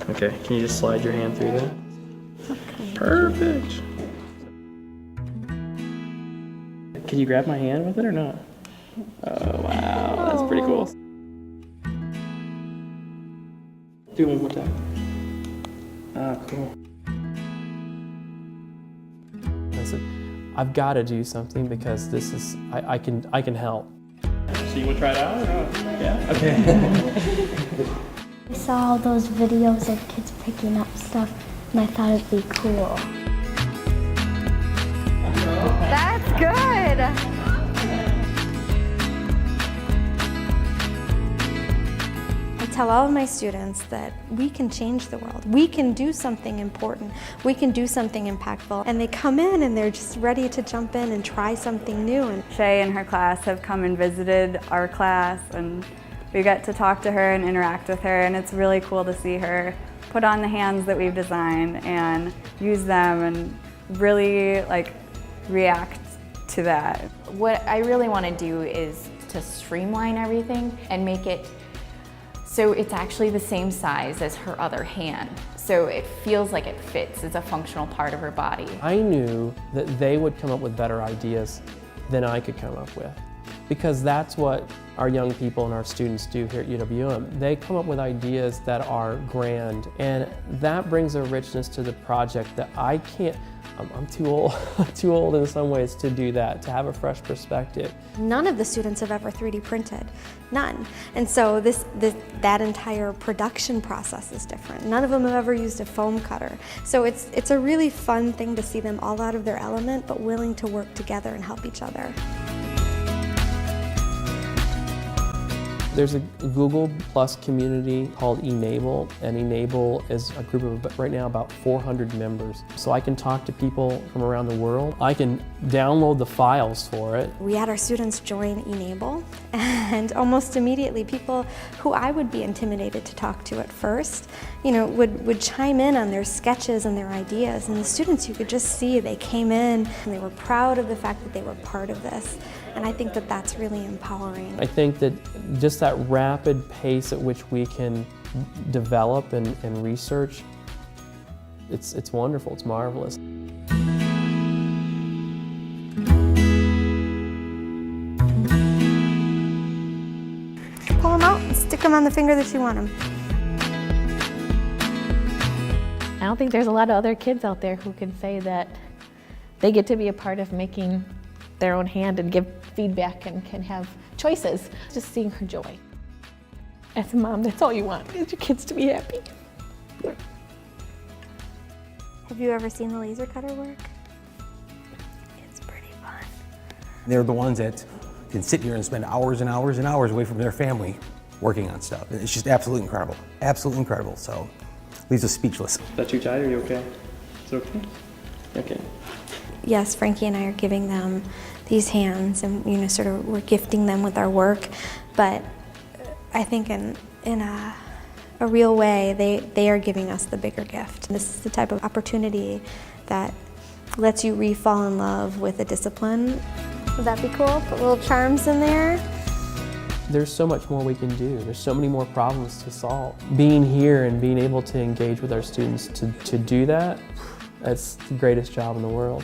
Okay, can you just slide your hand through that? Okay. Perfect. Can you grab my hand with it or not? Oh, wow, that's pretty cool. Do it one more time. Ah, cool. I said, I've got to do something because this is, I can help. So you want to try it out or not? Yeah? Okay. I saw all those videos of kids picking up stuff and I thought it'd be cool. That's good. I tell all of my students that we can change the world. We can do something important. We can do something impactful. And they come in and they're just ready to jump in and try something new. And Shea and her class have come and visited our class, and we get to talk to her and interact with her, and it's really cool to see her put on the hands that we've designed and use them and really react to that. What I really want to do is to streamline everything and make it so it's actually the same size as her other hand. So it feels like it fits. It's a functional part of her body. I knew that they would come up with better ideas than I could come up with, because that's what our young people and our students do here at UWM. They come up with ideas that are grand, and that brings a richness to the project that I can't. I'm too old in some ways to do that, to have a fresh perspective. none of the students have ever 3D printed, none. And so that entire production process is different. None of them have ever used a foam cutter. So it's a really fun thing to see them all out of their element, but willing to work together and help each other. There's a Google Plus community called Enable, and Enable is a group of right now about 400 members. So I can talk to people from around the world. I can download the files for it. We had our students join Enable, and almost immediately people who I would be intimidated to talk to at first, would chime in on their sketches and their ideas. And the students, you could just see they came in and they were proud of the fact that they were part of this. And I think that that's really empowering. I think that just that rapid pace at which we can develop and research, it's wonderful, it's marvelous. Pull them out and stick them on the finger that you want them. I don't think there's a lot of other kids out there who can say that they get to be a part of making their own hand and give feedback and can have choices. Just seeing her joy. As a mom, that's all you want, is your kids to be happy. Have you ever seen the laser cutter work? It's pretty fun. They're the ones that can sit here and spend hours and hours and hours away from their family working on stuff. It's just absolutely incredible. Absolutely incredible. So leaves us speechless. Is that too tight? Are you okay? Is it okay? Okay. Yes, Frankie and I are giving them these hands, and sort of we're gifting them with our work. But I think in a real way, they are giving us the bigger gift. This is the type of opportunity that lets you re-fall in love with a discipline. Would that be cool? Put little charms in there. There's so much more we can do. There's so many more problems to solve. Being here and being able to engage with our students to do that, that's the greatest job in the world,